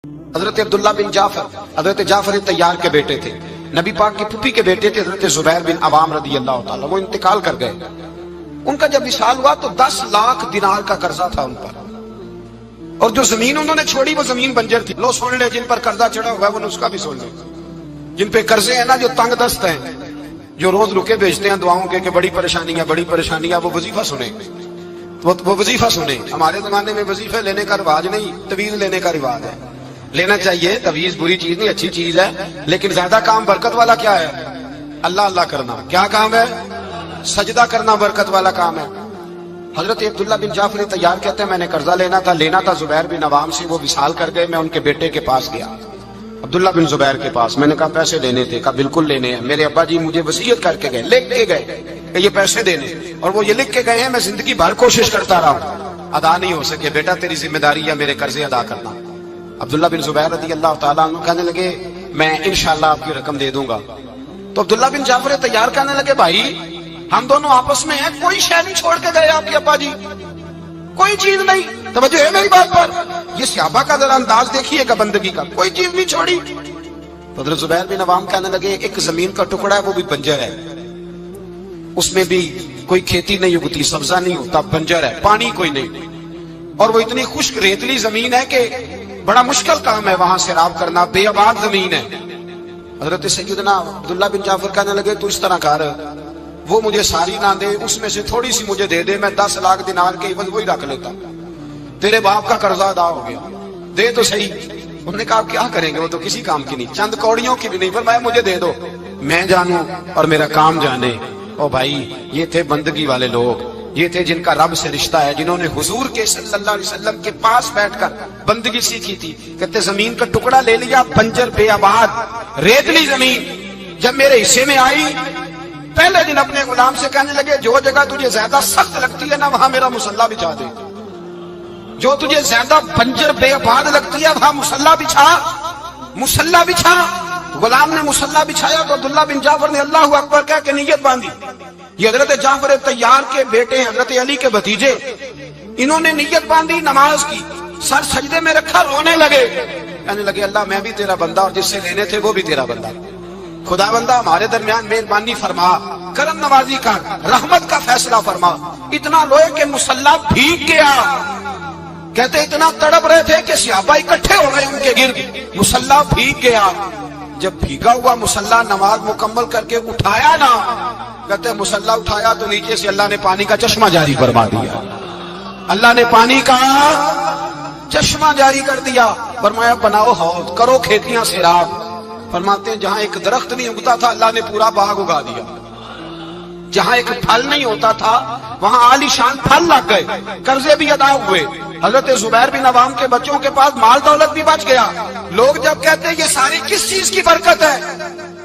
حضرت عبداللہ بن جعفر حضرت جعفر تیار کے بیٹے تھے، نبی پاک کی پھوپھی کے بیٹے تھے حضرت زبیر بن عوام رضی اللہ تعالیٰ، وہ انتقال کر گئے۔ ان کا جب وصال ہوا تو 10 لاکھ دینار کا قرضہ تھا ان پر، اور جو زمین انہوں نے چھوڑی وہ زمین بنجر تھی۔ لو سن لے، جن پر قرضہ چڑھا ہوا ہے وہ نسخہ بھی سن لے، جن پہ قرضے ہیں نا، جو تنگ دست ہیں، جو روز رکے بھیجتے ہیں دعاؤں کے کہ بڑی پریشانیاں بڑی پریشانیاں، وہ وظیفہ سنیں، وہ وظیفہ سنیں۔ ہمارے زمانے میں وظیفے لینے کا رواج نہیں، طویل لینے کا رواج ہے۔ لینا چاہیے، تویز بری چیز نہیں، اچھی چیز ہے، لیکن زیادہ کام برکت والا کیا ہے؟ اللہ اللہ کرنا۔ کیا کام ہے؟ سجدہ کرنا برکت والا کام ہے۔ حضرت عبداللہ بن جعفر تیار کہتے ہیں میں نے قرضہ لینا تھا زبیر بن عوام سے، وہ وصال کر گئے۔ میں ان کے بیٹے کے پاس گیا، عبداللہ بن زبیر کے پاس۔ میں نے کہا پیسے لینے تھے، کہا بالکل لینے ہیں، میرے ابا جی مجھے وصیت کر کے گئے، لکھ کے گئے کہ یہ پیسے دینے، اور وہ یہ لکھ کے گئے ہیں، میں زندگی بھر کوشش کرتا رہا ہوں، ادا نہیں ہو سکے، بیٹا تیری ذمہ داری ہے میرے قرضے ادا کرنا۔ عبداللہ بن زبیر رضی اللہ تعالیٰ عنہ کہنے لگے میں انشاءاللہ آپ کی رقم دے دوں گا۔ تو عبداللہ بن جعفر تیار کہنے لگے بھائی ہم دونوں آپس میں ہیں، کوئی شے نہیں چھوڑ کے گئے آپ کے ابا جی، کوئی چیز نہیں۔ توجہ ہے میری بات پر؟ یہ صحابہ کا ذرا انداز دیکھیے گا بندگی کا، کوئی چیز نہیں چھوڑی۔ حضرت زبیر بن عوام کہنے لگے ایک زمین کا ٹکڑا ہے وہ بھی بنجر ہے، اس میں بھی کوئی کھیتی نہیں اگتی، سبزہ نہیں ہوتا، بنجر ہے، پانی کوئی نہیں، اور وہ اتنی خشک ریتلی زمین ہے کہ بڑا مشکل کام ہے وہاں سیراب کرنا، بے آباد زمین ہے۔ حضرت سیدنا عبداللہ بن جعفر کہنے لگے تو اس طرح کر، وہ مجھے ساری نہ دے، اس میں سے تھوڑی سی مجھے دے دے، میں 10 لاکھ دینار کے عوض وہی رکھ لیتا، تیرے باپ کا قرضہ ادا ہو گیا، دے تو صحیح۔ انہوں نے کہا کیا کریں گے، وہ تو کسی کام کی نہیں، چند کوڑیوں کی بھی نہیں، فرمایا مجھے دے دو، میں جانوں اور میرا کام جانے۔ او بھائی یہ تھے بندگی والے لوگ، یہ تھے جن کا رب سے رشتہ ہے، جنہوں نے حضور کے صلی اللہ علیہ وسلم کے پاس بیٹھ کر بندگی سیکھی تھی۔ کہتے زمین کا ٹکڑا لے لیا، بنجر بے آباد ریتلی زمین، جب میرے حصے میں آئی پہلے دن اپنے غلام سے کہنے لگے جو جگہ تجھے زیادہ سخت لگتی ہے نا وہاں میرا مصلی بچھا دے، جو تجھے زیادہ بنجر بے آباد لگتی ہے وہاں مصلی بچھا، مصلی بچھا۔ غلام نے مصلی بچھایا تو عبداللہ بن جعفر نے اللہ اکبر کہہ کے نیت باندھی۔ یہ حضرت جعفر تیار کے بیٹے ہیں، حضرت علی کے بھتیجے، انہوں نے نیت باندھی، نماز کی، سر سجدے میں رکھا، رونے لگے، کہنے لگے اللہ میں بھی تیرا بندہ اور جس سے لینے تھے وہ بھی تیرا بندہ، خدا بندہ ہمارے درمیان مہربانی فرما، کرم نوازی کر، رحمت کا فیصلہ فرما۔ اتنا روئے کہ مصلی بھیگ گیا۔ کہتے اتنا تڑپ رہے تھے کہ صحابہ اکٹھے ہو گئے ان کے گرد، مصلی بھیگ گیا۔ جب بھیگا ہوا مصلی نماز مکمل کر کے اٹھایا نا، کہتے مصلی اٹھایا تو نیچے سے اللہ نے پانی کا چشمہ جاری فرما دیا، اللہ نے پانی کا چشمہ جاری کر دیا۔ فرمایا بناؤ حوض، کرو کھیتیاں سیراب۔ فرماتے ہیں جہاں ایک درخت نہیں اگتا تھا اللہ نے پورا باغ اگا دیا، جہاں ایک پھل نہیں ہوتا تھا وہاں عالی شان پھل لگ گئے، قرضے بھی ادا ہوئے۔ حضرت زبیر بن عوام کے بچوں کے پاس مال دولت بھی بچ گیا۔ لوگ جب کہتے ہیں یہ ساری کس چیز کی برکت ہے،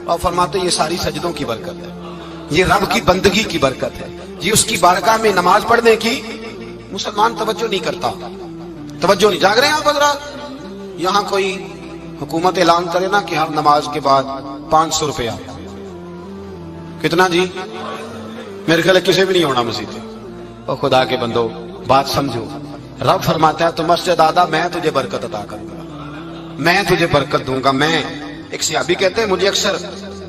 اور فرماتے ہیں یہ ساری سجدوں کی برکت ہے، یہ رب کی بندگی کی برکت ہے، یہ اس کی بارگاہ میں نماز پڑھنے کی۔ مسلمان توجہ نہیں کرتا، توجہ نہیں۔ جاگ رہے ہیں آپ حضرات؟ یہاں کوئی حکومت اعلان کرے نا کہ ہر نماز کے بعد 500 روپیہ، کتنا جی؟ میرے خیال کسی بھی نہیں ہونا مسجد میں۔ اور خدا کے بندو بات سمجھو، رب فرماتا ہے تو مسجد آدھا میں تجھے برکت عطا کروں گا، میں تجھے برکت دوں گا۔ میں ایک صحابی کہتے ہیں مجھے اکثر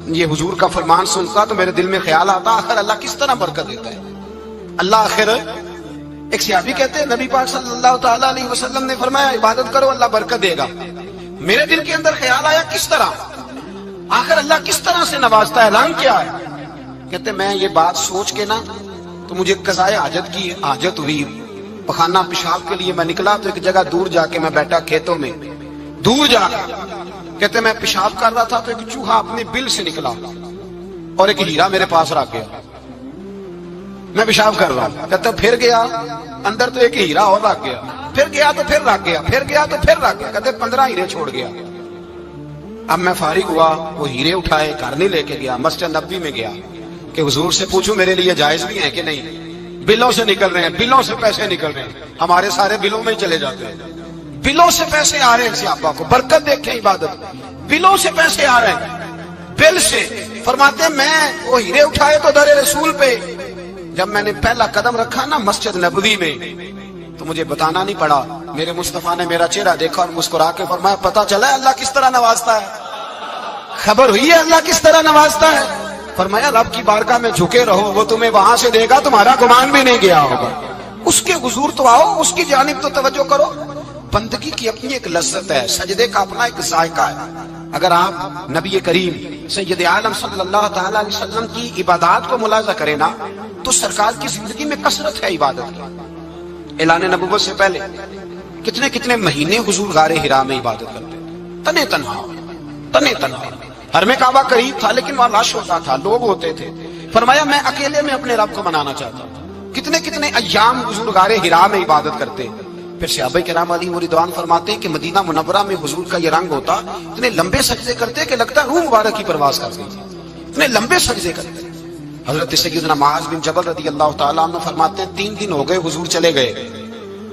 یہ حضور کا فرمان سنتا تو میرے دل میں خیال آتا آخر اللہ کس طرح برکت دیتا ہے اللہ آخر۔ ایک صحابی کہتے ہیں نبی پاک صلی اللہ تعالیٰ علیہ وسلم نے فرمایا عبادت کرو اللہ برکت دے گا۔ میرے دل کے اندر خیال آیا کس طرح، آخر اللہ کس طرح سے نوازتا ہے، اعلان کیا ہے؟ کہتے میں یہ بات سوچ کے نا تو مجھے قضائے حاجت کی حاجت ہوئی، پخانہ پیشاب کے لیے میں نکلا تو ایک جگہ دور جا کے میں بیٹھا کھیتوں میں، دور جا کے کہتے میں پیشاب کر رہا تھا تو ایک چوہا اپنے بل سے نکلا اور ایک ہیرا میرے پاس رکھ گیا، میں پیشاب کر رہا ہوں، کہتے پھر گیا اندر تو ایک ہیرا اور رکھ گیا، پھر گیا تو پھر رکھ گیا، پھر گیا تو پھر رکھ گیا، کہتے 15 ہیرے چھوڑ گیا۔ اب میں فارغ ہوا، وہ ہیرے اٹھائے گھر نہیں لے کے گیا، مسجد نبوی میں گیا کہ حضور سے پوچھوں میرے لیے جائز بھی ہیں کہ نہیں، بلوں سے نکل رہے ہیں، بلوں سے پیسے نکل رہے ہیں، ہمارے سارے بلوں میں ہی چلے جاتے ہیں، بلوں سے پیسے آ رہے ہیں صحابہ کو، برکت دیکھیں عبادت، بلوں سے پیسے آ رہے ہیں، بل سے۔ فرماتے ہیں میں وہ ہیرے اٹھائے تو در رسول پہ، جب میں نے پہلا قدم رکھا نا مسجد نبوی میں تو مجھے بتانا نہیں پڑا، میرے مصطفیٰ نے میرا چہرہ دیکھا اور مسکرا کے فرمایا پتہ چلا ہے اللہ کس طرح نوازتا ہے، خبر ہوئی ہے اللہ کس طرح نوازتا ہے؟ فرمایا رب کی بارگاہ میں جھکے رہو، وہ تمہیں وہاں سے دے گا تمہارا گمان بھی نہیں گیا ہوگا، اس کے حضور تو آؤ، اس کی جانب تو توجہ کرو۔ بندگی کی اپنی ایک لذت ہے، سجدے کا اپنا ایک ذائقہ ہے۔ اگر آپ نبی کریم سید عالم صلی اللہ تعالی علیہ وسلم کی عبادات کو ملاحظہ کریں نا تو سرکار کی زندگی میں کثرت ہے عبادت کی۔ اعلان نبوت سے پہلے کتنے کتنے مہینے حضور غار حرا میں عبادت کرتے تنے تنہا۔ حرم کعبہ قریب تھا لیکن وہاں رش ہوتا تھا، لوگ ہوتے تھے۔ فرمایا میں اکیلے میں اپنے رب کو منانا چاہتا ہوں۔ کتنے کتنے ایام حضور غار حرا میں عبادت کرتے۔ پھر صحابہ کرام علیہم رضوان فرماتے ہیں کہ مدینہ منورہ میں حضور کا یہ رنگ ہوتا، اتنے لمبے سجدے کرتے کہ لگتا روح مبارک کی پرواز کر گئی، اتنے لمبے سجدے کرتے۔ حضرت سیدنا معاذ بن جبل رضی اللہ تعالیٰ عنہ فرماتے ہیں 3 دن ہو گئے حضور چلے گئے،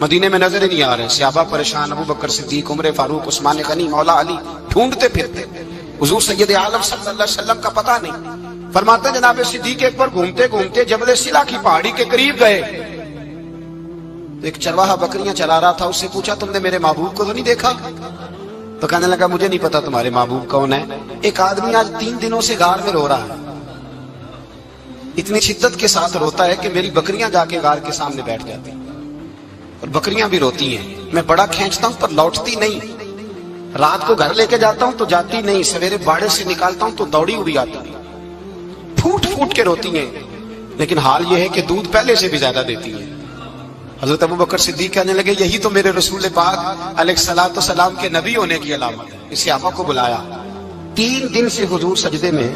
مدینے میں نظر ہی نہیں آ رہے۔ صحابہ پریشان، ابو بکر صدیق، عمر فاروق، عثمان غنی، مولا علی ڈھونڈتے پھرتے، حضور سید عالم صلی اللہ علیہ وسلم کا پتہ نہیں۔ فرماتے ہیں جناب صدیق ایک بار گھومتے گھومتے جبل سلا کی پہاڑی کے قریب گئے، ایک چرواہا بکریاں چلا رہا تھا، اس سے پوچھا تم نے میرے محبوب کو تو نہیں دیکھا؟ تو کہنے لگا مجھے نہیں پتا تمہارے محبوب کون ہے۔ ایک آدمی آج 3 دنوں سے غار میں رو رہا ہے، اتنی شدت کے ساتھ روتا ہے کہ میری بکریاں جا کے غار کے سامنے بیٹھ جاتی ہیں، اور بکریاں بھی روتی ہیں، میں بڑا کھینچتا ہوں پر لوٹتی نہیں، رات کو گھر لے کے جاتا ہوں تو جاتی نہیں، سویرے باڑے سے نکالتا ہوں تو دوڑی ہوئی آتی ہے، پھوٹ پھوٹ کے روتی ہیں، لیکن حال یہ ہے کہ دودھ پہلے سے بھی زیادہ دیتی ہے۔ حضرت ابو بکر صدیق کہنے لگے یہی تو میرے رسول پاک علیہ الصلوۃ والسلام کے نبی ہونے کی علامت ہے۔ اس صحابہ کو بلایا، 3 دن سے حضور سجدے میں۔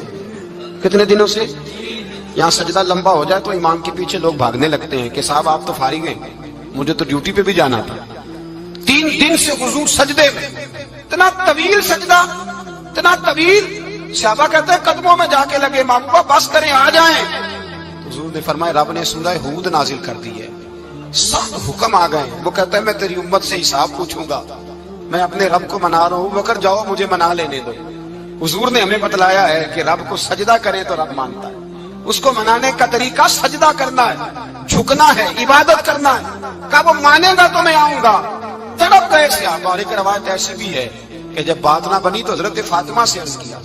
کتنے دنوں سے؟ یہاں سجدہ لمبا ہو جائے تو امام کے پیچھے لوگ بھاگنے لگتے ہیں کہ صاحب آپ تو فارغ ہیں، مجھے تو ڈیوٹی پہ بھی جانا تھا۔ 3 دن سے حضور سجدے میں، اتنا طویل سجدہ، اتنا طویل۔ صحابہ کہتے ہیں قدموں میں جا کے لگے، محبوبہ بس کریں آ جائیں۔ حضور نے فرمایا رب نے سورہ ہود نازل کر دی ہے، سخت حکم آ گئے۔ وہ کہتا ہے میں تیری امت سے حساب پوچھوں گا، میں اپنے رب کو منا رہا ہوں، بکر جاؤ مجھے منا لینے دو۔ حضور نے ہمیں بتلایا ہے کہ رب کو سجدہ کرے تو رب مانتا ہے، اس کو منانے کا طریقہ سجدہ کرنا ہے، جھکنا ہے، عبادت کرنا ہے۔ کہا وہ مانے گا تو میں آؤں گا۔ تڑپ گئے صحابہ۔ اور ایک روایت ایسی بھی ہے کہ جب بات نہ بنی تو حضرت فاطمہ سے عرض کیا۔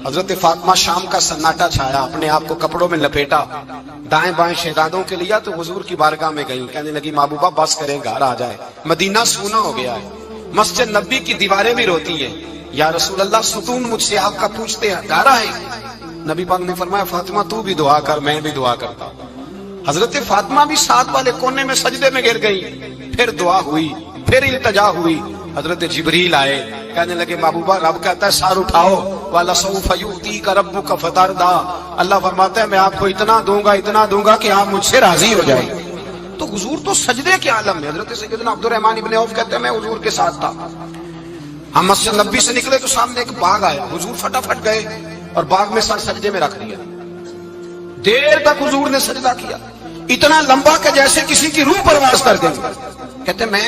حضرت فاطمہ شام کا سناٹا چھایا، اپنے آپ کو کپڑوں میں لپیٹا، دائیں بائیں شہزادوں کے لیا تو حضور کی بارگاہ میں گئی، کہنے لگی محبوبہ بس کریں گھر آ جائے، مدینہ سونا ہو گیا ہے، مسجد نبی کی دیواریں بھی روتی ہیں، یا رسول اللہ ستون مجھ سے آپ کا پوچھتے ہیں، گھر آئے۔ نبی پاک نے فرمایا فاطمہ تو بھی دعا کر، میں بھی دعا کرتا۔ حضرت فاطمہ بھی ساتھ والے کونے میں سجدے میں گر گئی، پھر دعا ہوئی، پھر التجا ہوئی۔ حضرت جبریل آئے، کہنے لگے محبوبہ رب کہتا ہے سار اٹھاؤ، وَلَسَوْفَ يُؤْتِيكَ رَبُّكَ فَتَرْضَىٰ، اللہ فرماتا ہے میں آپ کو اتنا دوں گا کہ آپ مجھ سے راضی ہو جائیں۔ تو حضور تو سجدے کے عالم میں۔ حضرت سیدنا عبد الرحمن ابن عوف کہتے ہیں میں حضور کے ساتھ تھا، ہم مسجد نبی سے نکلے تو سامنے ایک باغ آیا، حضور فٹافٹ گئے اور باغ میں سر سجدے میں رکھ دیا، دیر تک حضور نے سجدہ کیا، اتنا لمبا کہ جیسے کسی کی روح پرواز کر گئی۔ کہتے میں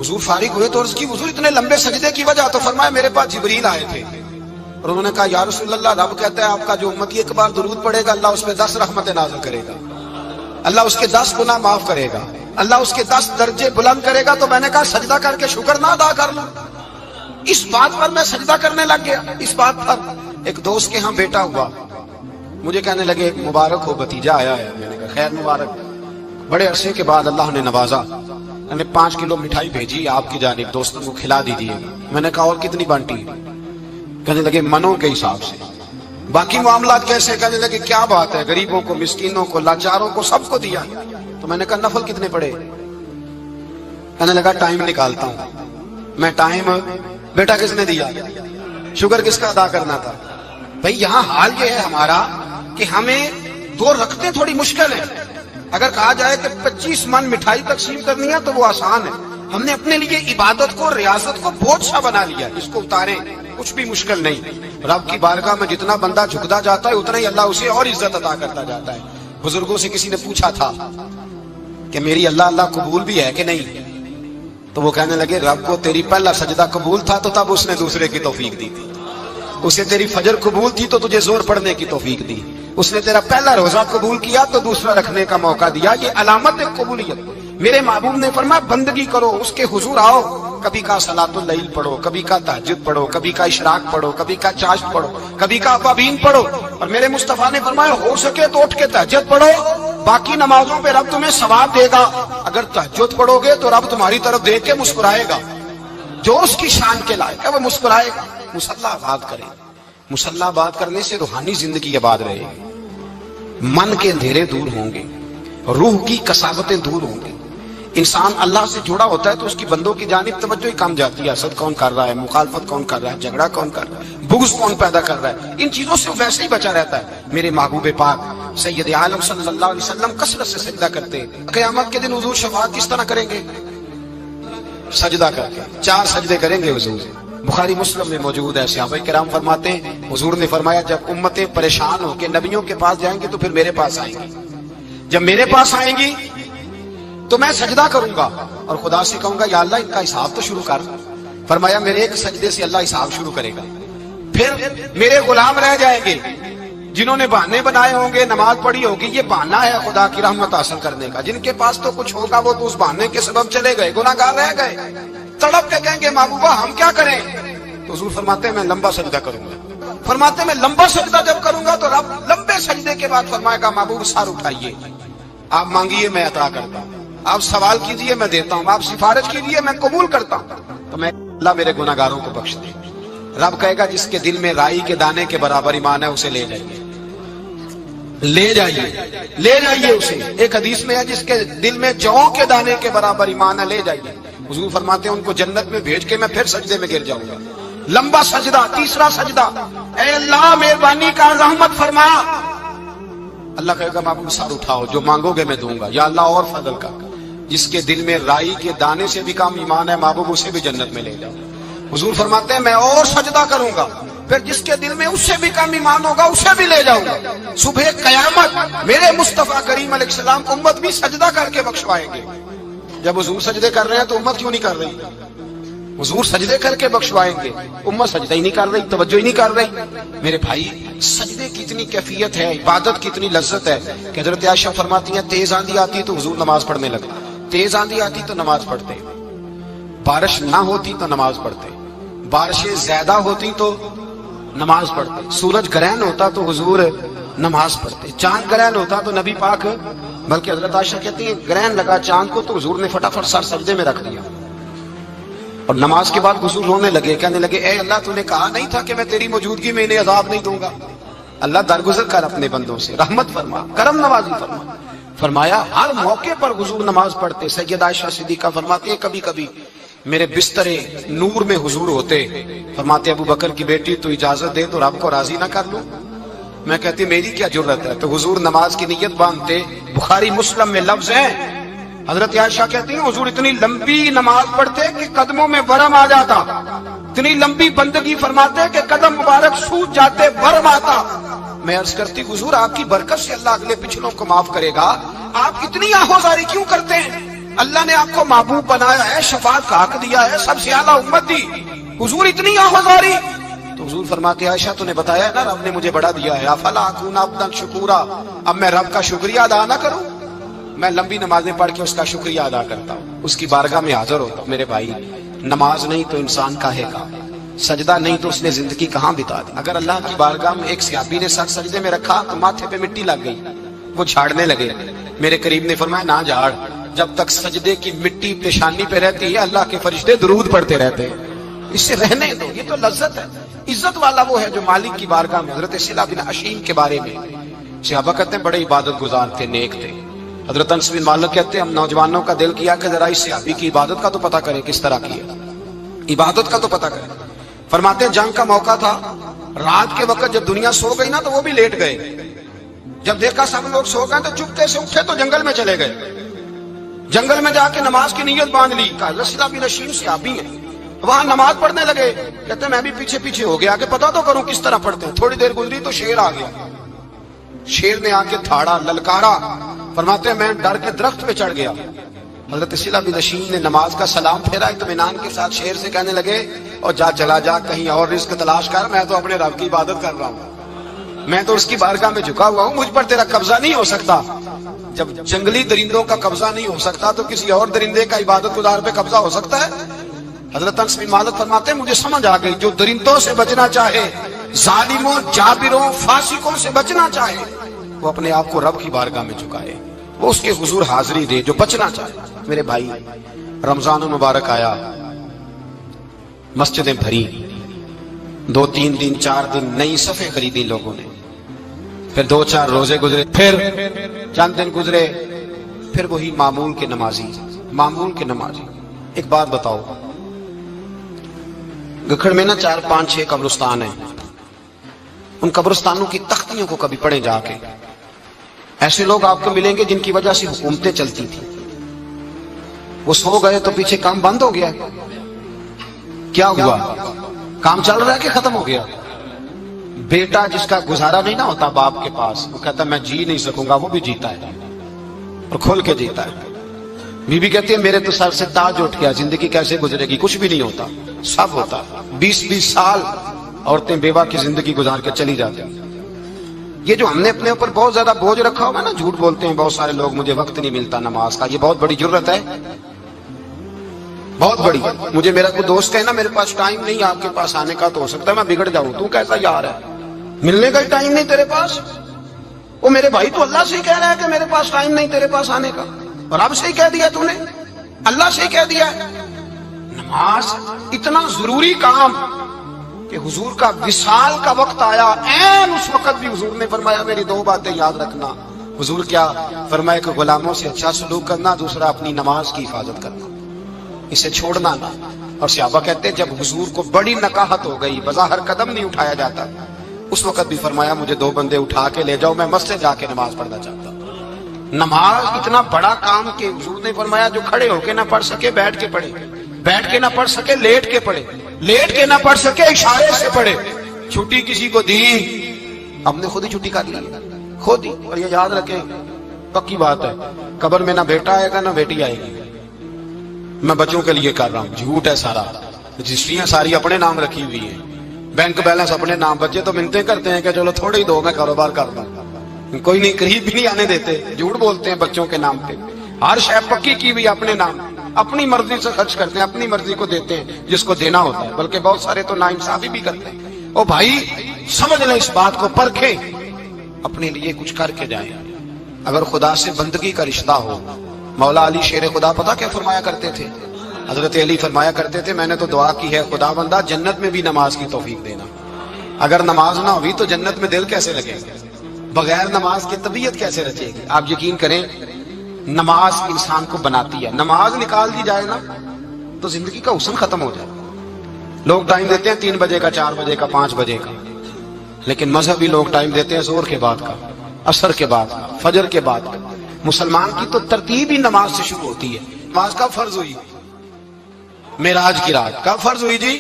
حضور فارغ ہوئے تو عرض کی حضور اتنے لمبے سجدے کی وجہ؟ تو فرمایا میرے پاس جبریل آئے تھے اور انہوں نے کہا یا رسول اللہ رب کہتا ہے آپ کا جو امتی ایک بار درود پڑھے گا اللہ اس پہ 10 رحمتیں نازل کرے گا، اللہ اس کے 10 گناہ معاف کرے گا، اللہ اس کے 10 درجے بلند کرے گا۔ تو میں نے کہا سجدہ کر کے شکر نہ ادا کر لوں؟ اس بات پر میں سجدہ کرنے لگ گیا۔ اس بات پر ایک دوست کے ہاں بیٹا ہوا، مجھے کہنے لگے ایک مبارک ہو بھتیجا آیا ہے۔ میں نے کہا خیر مبارک۔ بڑے عرصے کے بعد اللہ نے نوازا، میں نے 5 کلو مٹھائی بھیجی آپ کی جانب، دوستوں کو کھلا دیجیے گا۔ میں نے کہا اور کتنی بانٹی؟ کہنے لگے منوں کے حساب سے۔ باقی معاملات کیسے؟ کہنے لگے کیا بات ہے، غریبوں کو، مسکینوں کو، لاچاروں کو، سب کو دیا۔ تو میں نے کہا نفل کتنے پڑے؟ کہنے لگا ٹائم نکالتا ہوں۔ میں ٹائم بیٹا کس نے دیا؟ شکر کس کا ادا کرنا تھا؟ بھئی یہاں حال یہ ہے ہمارا کہ ہمیں 2 رکھتے تھوڑی مشکل ہے۔ اگر کہا جائے کہ 25 من مٹھائی تقسیم کرنی ہے تو وہ آسان ہے، ہم نے اپنے لیے عبادت کو، ریاضت کو بہت سا بنا لیا، اس کو اتاریں کچھ بھی مشکل نہیں۔ رب کی بارگاہ میں جتنا بندہ جھکتا جاتا ہے اتنا ہی اللہ اسے اور عزت عطا کرتا جاتا ہے۔ بزرگوں سے کسی نے پوچھا تھا کہ میری اللہ قبول بھی ہے کہ نہیں؟ تو وہ کہنے لگے رب کو تیری پہلا سجدہ قبول تھا تو تب اس نے دوسرے کی توفیق دی تھی، اسے تیری فجر قبول تھی تو تجھے زور پڑھنے کی توفیق دی، اس نے تیرا پہلا روزہ قبول کیا تو دوسرا رکھنے کا موقع دیا۔ یہ علامت ہے قبولیت۔ میرے محبوب نے فرمایا بندگی کرو، اس کے حضور آؤ، کبھی کا صلاۃ اللیل پڑھو، کبھی کا تہجد پڑھو، کبھی کا اشراق پڑھو، کبھی کا چاشت پڑھو، کبھی کا اوابین پڑھو۔ اور میرے مصطفیٰ نے فرمایا ہو سکے تو اٹھ کے تہجد پڑھو، باقی نمازوں پہ رب تمہیں ثواب دے گا۔ اگر تہجد پڑھو گے تو رب تمہاری طرف دیکھ کے مسکرائے گا، جو اس کی شان کے لائق ہے وہ مسکرائے گا۔ مصلی آباد کریں، مصلی آباد کرنے سے روحانی زندگی آباد رہے گی، من کے اندھیرے دور ہوں گے، روح کی کساوتیں دور ہوں گی۔ انسان اللہ سے جڑا ہوتا ہے تو اس کی بندوں کی جانب توجہ ہی کم جاتی ہے، حسد کون کر رہا ہے، مخالفت کون کر رہا ہے، جھگڑا کون کر رہا ہے، بغض کون پیدا کر رہا ہے، ان چیزوں سے ویسے ہی بچا رہتا ہے۔ میرے محبوب پاک سید عالم صلی اللہ علیہ وسلم کثرت سے سجدہ کرتے ہیں۔ قیامت کے دن حضور شفاعت کس طرح کریں گے؟ سجدہ کر کے 4 سجدے کریں گے حضور۔ بخاری مسلم میں موجود ہے، صحابہ کرام فرماتے ہیں حضور نے فرمایا جب امتیں پریشان ہو کے نبیوں کے پاس جائیں گے تو پھر میرے پاس آئیں گی، جب میرے پاس آئیں گی تو میں سجدہ کروں گا اور خدا سے کہوں گا یا اللہ ان کا حساب تو شروع کر۔ فرمایا میرے ایک سجدے سے اللہ حساب شروع کرے گا۔ پھر میرے غلام رہ جائیں گے جنہوں نے بہانے بنائے ہوں گے، نماز پڑھی ہوگی، یہ بہانہ ہے خدا کی رحمت حاصل کرنے کا، جن کے پاس تو کچھ ہوگا وہ تو اس بہانے کے سبب چلے گئے، گناہ گار رہ گئے، تڑپ کے کہیں گے محبوبہ ہم کیا کریں؟ تو حضور فرماتے ہیں میں لمبا سجدہ کروں گا۔ فرماتے ہیں میں لمبا سجدہ جب کروں گا تو رب لمبے سجدے کے بعد فرمائے گا محبوب سر اٹھائیے، آپ مانگیے میں عطا کرتا ہوں، آپ سوال کیجئے میں دیتا ہوں، آپ سفارش کیجئے میں قبول کرتا ہوں۔ تو میں اللہ میرے گناہ گاروں کو بخش دے۔ رب کہے گا جس کے دل میں رائی کے دانے کے برابر ایمان ہے اسے لے جائیے، لے جائیے، لے جائیے اسے۔ ایک حدیث میں ہے جس کے دل میں جو کے دانے کے برابر ایمان ہے لے جائیے۔ حضور فرماتے ہیں ان کو جنت میں بھیج کے میں پھر سجدے میں گر جاؤں گا۔ لمبا سجدہ، تیسرا سجدہ، اے اللہ مہربانی کا رحمت فرما۔ اللہ کہے گا محبوب سر اٹھاؤ، جو مانگو گے میں دوں گا، یا اللہ اور فضل کا۔ جس کے دل میں رائی کے دانے سے بھی کم ایمان ہے محبوب اسے بھی جنت میں لے جاؤ۔ حضور فرماتے ہیں میں اور سجدہ کروں گا، پھر جس کے دل میں اس سے بھی کم ایمان ہوگا اسے بھی لے جاؤں گا۔ صبح قیامت میرے مصطفیٰ کریم علیہ السلام امت بھی سجدہ کر کے بخشوائیں گے۔ جب حضور سجدے کر رہے ہیں تو امت کیوں نہیں کر رہی؟ حضور سجدے کر کے بخشوائیں گے، امت سجدہ ہی نہیں کر رہی، توجہ ہی نہیں کر رہی۔ میرے بھائی سجدے کی اتنی کیفیت ہے، عبادت کی اتنی لذت ہے کہ حضرت عائشہ فرماتی ہیں تیز آندھی آتی تو حضور نماز پڑھنے لگے، تیز آندھی آتی تو نماز پڑھتے، بارش نہ ہوتی تو نماز پڑھتے، بارشیں زیادہ ہوتی تو نماز پڑھتے، سورج گرہن ہوتا تو حضور نماز پڑھتے، چاند گرہن ہوتا تو نبی پاک، بلکہ حضرت عائشہ کہتی ہیں گرہن لگا چاند کو تو حضور نے فٹافٹ سر سجدے میں رکھ دیا، اور نماز کے بعد حضور رونے لگے، کہنے لگے اے اللہ تو نے کہا نہیں تھا کہ میں تیری موجودگی میں انہیں عذاب نہیں دوں گا؟ اللہ درگزر کر اپنے بندوں سے، رحمت فرما، کرم نوازی فرما۔ فرمایا ہر موقع پر حضور نماز پڑھتے۔ سید عائشہ صدیقہ فرماتی ہیں کبھی کبھی میرے بسترے نور میں حضور ہوتے، فرماتے ابو بکر کی بیٹی تو اجازت دے تو رب کو راضی نہ کر لوں؟ میں کہتی میری کیا جرت ہے؟ تو حضور نماز کی نیت باندھتے۔ بخاری مسلم میں لفظ ہیں، حضرت عائشہ کہتی ہیں حضور اتنی لمبی نماز پڑھتے کہ قدموں میں ورم آ جاتا، اتنی لمبی بندگی فرماتے کہ قدم مبارک سوج جاتے، ورم آتا۔ میں عرض کرتی حضور آپ کی برکت سے اللہ اگلے پچھلوں کو معاف کرے گا، آپ اتنی آہوزاری کیوں کرتے ہیں؟ اللہ نے آپ کو محبوب بنایا ہے، شفاعت کا حق دیا ہے، سب سے اعلیٰ امت دی، حضور اتنی آہوزاری؟ تو حضور فرماتے عائشہ تو نے بتایا ہے نا رب نے مجھے بڑا دیا ہے، افلا اکون عبدا شکورا، اب میں رب کا شکریہ ادا نہ کروں؟ میں لمبی نمازیں پڑھ کے اس کا شکریہ ادا کرتا ہوں، اس کی بارگاہ میں حاضر ہوتا ہوں۔ میرے بھائی نماز نہیں تو انسان کاہے گا، سجدہ نہیں تو اس نے زندگی کہاں بتا دی؟ اگر اللہ کی بارگاہ میں ایک صحابی نے سر سجدے میں رکھا تو ماتھے پہ مٹی لگ گئی، وہ جھاڑنے لگے، میرے قریب نے فرمایا نہ جھاڑ، جب تک سجدے کی مٹی پیشانی پہ رہتی ہے اللہ کے فرشتے درود پڑھتے رہتے ہیں، اس سے رہنے دو، یہ تو لذت ہے۔ عزت والا وہ ہے جو مالک کی بارگاہ میں۔ حضرت صلہ بن اشیم کے بارے میں صحابہ کہتے ہیں بڑے عبادت گزار تھے، نیک تھے۔ حضرت انس بن مالک کہتے ہیں ہم نوجوانوں کا دل کیا کہ ذرا اس صحابی کی عبادت کا تو پتہ کریں، کس طرح کی ہے عبادت کا تو پتہ کریں۔ فرماتے ہیں جنگ کا موقع تھا، رات کے وقت جب دنیا سو گئی نا تو وہ بھی لیٹ گئے، جب دیکھا سب لوگ سو گئے تو چپکے سے اٹھے تو جنگل میں چلے گئے، جنگل میں جا کے نماز کی نیت باندھ لی۔ صلہ بن اشیم صحابی ہیں، وہاں نماز پڑھنے لگے، کہتے ہیں میں بھی پیچھے پیچھے ہو گیا کہ پتہ تو کروں کس طرح پڑھتے ہیں۔ تھوڑی دیر گزری تو شیر آ گیا، شیر نے آ کے تھاڑا، للکارا، فرماتے ہیں میں ڈر کے درخت پہ چڑھ گیا۔ حضرت صلہ بن اشیم نے نماز کا سلام پھیرا، اطمینان کے ساتھ شیر سے کہنے لگے اور جا چلا جا کہیں اور رزق تلاش کر، میں تو اپنے رب کی عبادت کر رہا ہوں۔ میں تو اس کی بارگاہ میں جھکا ہوا ہوں، مجھ پر تیرا قبضہ نہیں ہو سکتا۔ جب جنگلی درندوں کا قبضہ نہیں ہو سکتا تو کسی اور درندے کا عبادت گزار پہ قبضہ ہو سکتا ہے؟ حضرت انس بن مالک فرماتے ہیں مجھے سمجھ آ گئی، جو درندوں سے بچنا چاہے، ظالموں، جابروں، فاسقوں سے بچنا چاہے، وہ اپنے آپ کو رب کی بارگاہ میں جھکائے، وہ اس کے حضور حاضری دے جو بچنا چاہے۔ میرے بھائی، رمضان المبارک آیا، مسجدیں بھری، 2-3 دن 4 دن نئی صفیں خریدی لوگوں نے، پھر 2-4 روزے گزرے، پھر چند دن گزرے، پھر وہی معمول کے نمازی۔ ایک بات بتاؤ، گکھڑ میں نا 4-5-6 قبرستان ہیں، ان قبرستانوں کی تختیوں کو کبھی پڑھیں جا کے، ایسے لوگ آپ کو ملیں گے جن کی وجہ سے حکومتیں چلتی تھی، وہ سو گئے تو پیچھے کام بند ہو گیا۔ کیا ہوا؟ کام چل رہا ہے کہ ختم ہو گیا؟ بیٹا جس کا گزارا نہیں نہ ہوتا باپ کے پاس، وہ کہتا میں جی نہیں سکوں گا، وہ بھی جیتا ہے اور کھول کے جیتا ہے۔ بی بی کہتی ہے میرے تو سر سے تاج اٹھ گیا، زندگی کیسے گزرے گی؟ کچھ بھی نہیں ہوتا، سب ہوتا۔ 20-20 سال عورتیں بیوہ کی زندگی گزار کے چلی جاتی۔ یہ جو ہم نے اپنے اوپر بہت زیادہ بوجھ رکھا ہوگا نا، جھوٹ بولتے ہیں بہت سارے لوگ، مجھے وقت نہیں ملتا نماز کا، یہ بہت بڑی جرت ہے، بہت بڑی۔ مجھے میرا کوئی دوست کہے نا میرے پاس ٹائم نہیں آپ کے پاس آنے کا، تو ہو سکتا ہے میں بگڑ جاؤں، تو کیسا یار ہے، ملنے کا ٹائم نہیں تیرے پاس؟ وہ میرے بھائی تو اللہ سے ہی کہہ رہا ہے کہ میرے پاس ٹائم نہیں تیرے پاس آنے کا، اور رب سے ہی کہہ دیا تو نے، اللہ سے ہی کہہ دیا۔ نماز اتنا ضروری کام کہ حضور کا وصال کا وقت آیا، عین اس وقت بھی حضور نے فرمایا میری 2 باتیں یاد رکھنا۔ حضور کیا فرمایا کہ غلاموں سے اچھا سلوک کرنا، دوسرا اپنی نماز کی حفاظت کرنا، اسے چھوڑنا نہ۔ اور صحابہ کہتے ہیں جب حضور کو بڑی نکاہت ہو گئی، بظاہر قدم نہیں اٹھایا جاتا، اس وقت بھی فرمایا مجھے 2 بندے اٹھا کے لے جاؤ، میں مسجد جا کے نماز پڑھنا چاہتا ہوں۔ نماز اتنا بڑا کام کہ حضور نے فرمایا جو کھڑے ہو کے نہ پڑھ سکے بیٹھ کے پڑھے، بیٹھ کے نہ پڑھ سکے لیٹ کے پڑھے، لیٹ کے نہ پڑھ سکے اشارے سے پڑھے۔ چھٹی کسی کو دی، ہم نے خود ہی چھٹی کر لی، خود ہی۔ اور یہ یاد رکھیں، پکی بات ہے، قبر میں نہ بیٹا آئے گا نہ بیٹی آئے گی۔ میں بچوں کے لیے کر رہا ہوں، جھوٹ ہے سارا، رجسٹریاں ساری اپنے نام رکھی ہوئی ہیں، بینک بیلنس اپنے نام، بچے تو منتیں کرتے ہیں کہ چلو تھوڑے ہی دو، میں کاروبار کرتا ہوں، کوئی نہیں، قریب بھی نہیں آنے دیتے، جھوٹ بولتے ہیں بچوں کے نام پہ۔ ہر شے پکی کی ہوئی اپنے نام، اپنی مرضی سے خرچ کرتے ہیں، اپنی مرضی کو دیتے ہیں جس کو دینا ہوتا ہے، بلکہ بہت سارے تو ناانصافی بھی کرتے ہیں۔ او بھائی سمجھ لیں اس بات کو، پرکھیں، اپنے لیے کچھ کر کے جائیں۔ اگر خدا سے بندگی کا رشتہ ہو، مولا علی شیر خدا پتہ کیا فرمایا کرتے تھے؟ حضرت علی فرمایا کرتے تھے میں نے تو دعا کی ہے خدا بندہ جنت میں بھی نماز کی توفیق دینا۔ اگر نماز نہ ہوئی تو جنت میں دل کیسے لگے گا؟ بغیر نماز کی طبیعت کیسے رچے گی؟ آپ یقین کریں نماز انسان کو بناتی ہے، نماز نکال دی جائے نا تو زندگی کا حسن ختم ہو جائے۔ لوگ ٹائم دیتے ہیں 3 بجے کا، 4 بجے کا، 5 بجے کا، لیکن مذہبی لوگ ٹائم دیتے ہیں زور کے بعد کا، عصر کے بعد کا، فجر کے بعد کا۔ مسلمان کی تو ترتیب ہی نماز سے شروع ہوتی ہے۔ نماز کب فرض ہوئی؟ معراج کی رات۔ کب فرض ہوئی جی؟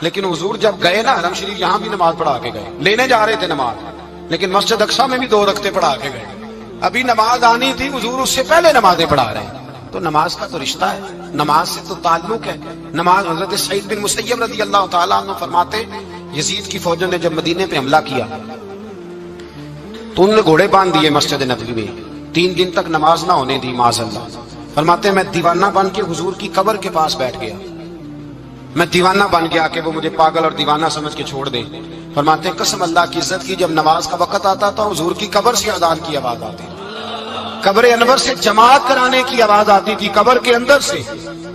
لیکن حضور جب گئے نا حرم شریف، یہاں بھی نماز پڑھا کے گئے، لینے جا رہے تھے نماز، لیکن مسجد اقصیٰ میں بھی 2 رکعتیں پڑھا کے گئے۔ ابھی نماز آنی تھی، حضور اس سے پہلے نمازیں پڑھا رہے ہیں۔ تو نماز کا تو رشتہ ہے، نماز سے تو تعلق ہے۔ نماز حضرت سعید بن مسیب رضی اللہ تعالیٰ عنہ فرماتے یزید کی فوجوں نے جب مدینے پہ حملہ کیا تو انہوں نے گھوڑے باندھ دیے مسجد نبوی میں، 3 دن تک نماز نہ ہونے دی معاذ اللہ۔ فرماتے ہیں میں دیوانہ بن کے حضور کی قبر کے پاس بیٹھ گیا، میں دیوانہ بن گیا کہ وہ مجھے پاگل اور دیوانہ سمجھ کے چھوڑ دے۔ فرماتے ہیں قسم اللہ کی عزت کی جب نماز کا وقت آتا تھا حضور کی قبر سے اذان کی آواز آتی تھی، قبر انور سے جماعت کرانے کی آواز آتی تھی، قبر کے اندر سے۔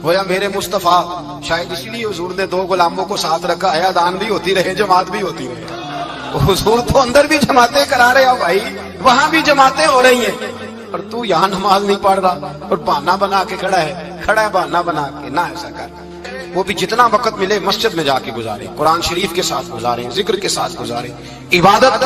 گویا میرے مصطفیٰ، شاید اسی لیے حضور نے 2 غلاموں کو ساتھ رکھا ہے، اذان بھی ہوتی رہے جماعت بھی ہوتی رہے۔ حضور تو اندر بھی جماعتیں کرا رہے ہو بھائی، وہاں بھی جماعتیں ہو رہی ہیں، اور تو یہاں نماز نہیں پڑھ رہا اور بہانہ بنا کے کھڑا ہے بہانہ بنا کے۔ نہ ایسا کر، وہ بھی جتنا وقت ملے مسجد میں جا کے گزارے، قرآن شریف کے ساتھ گزارے، ذکر کے ساتھ گزارے، عبادت